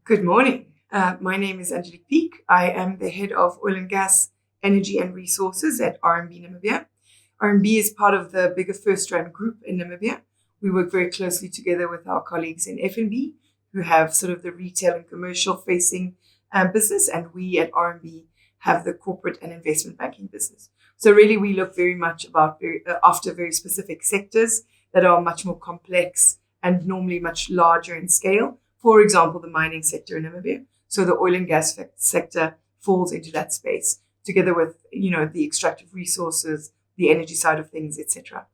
Good morning. My name is Angelique Peake. I am the head of oil and gas, energy and resources at RMB Namibia. RMB is part of the bigger First Strand group in Namibia. We work very closely together with our colleagues in F&B, who have sort of the retail and commercial facing business, and we at RMB have the corporate and investment banking business. So really, we look very much after very specific sectors that are much more complex and normally much larger in scale. For example, the mining sector in Namibia. So the oil and gas sector falls into that space, together with the extractive resources, the energy side of things, etc.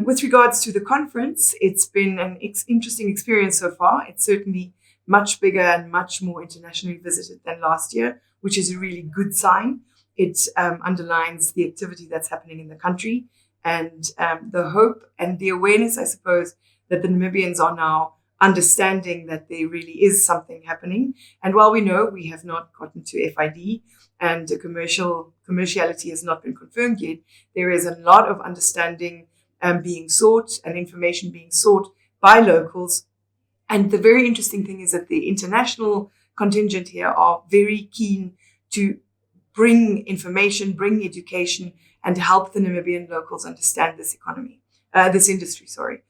With regards to the conference, it's been an interesting experience so far. It's certainly much bigger and much more internationally visited than last year, which is a really good sign. It underlines the activity that's happening in the country and the hope and the awareness, I suppose, that the Namibians are now understanding that there really is something happening. And while we know we have not gotten to FID and commerciality has not been confirmed yet, there is a lot of understanding being sought and information being sought by locals. And the very interesting thing is that the international contingent here are very keen to bring information, bring education, and help the Namibian locals understand this industry.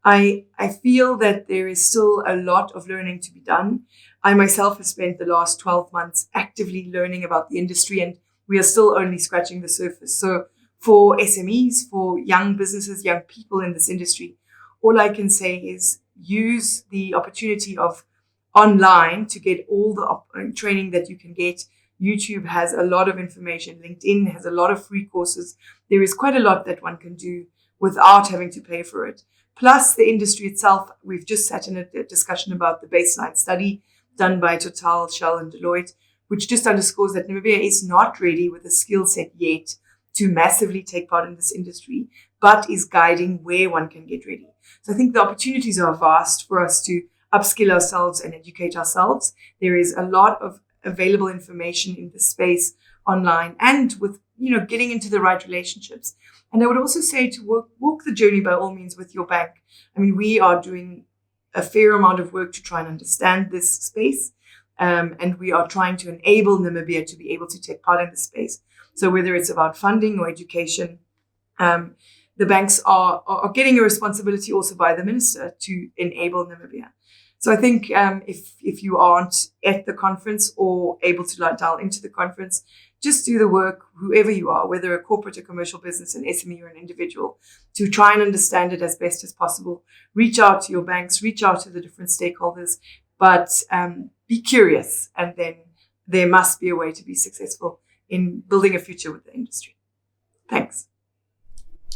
I feel that there is still a lot of learning to be done. I myself have spent the last 12 months actively learning about the industry, and we are still only scratching the surface. So for SMEs, for young businesses, young people in this industry, all I can say is use the opportunity of online to get all the training that you can get. YouTube has a lot of information. LinkedIn has a lot of free courses. There is quite a lot that one can do without having to pay for it. Plus the industry itself, we've just sat in a discussion about the baseline study done by Total, Shell and Deloitte, which just underscores that Namibia is not ready with a skill set yet to massively take part in this industry, but is guiding where one can get ready. So I think the opportunities are vast for us to upskill ourselves and educate ourselves. There is a lot of available information in this space online and with, getting into the right relationships. And I would also say to walk the journey by all means with your bank. I mean, we are doing a fair amount of work to try and understand this space. And we are trying to enable Namibia to be able to take part in this space. So whether it's about funding or education, the banks are getting a responsibility also by the minister to enable Namibia. So I think if you aren't at the conference or able to dial into the conference, just do the work, whoever you are, whether a corporate or commercial business, an SME or an individual, to try and understand it as best as possible. Reach out to your banks, reach out to the different stakeholders, but be curious. And then there must be a way to be successful in building a future with the industry. Thanks.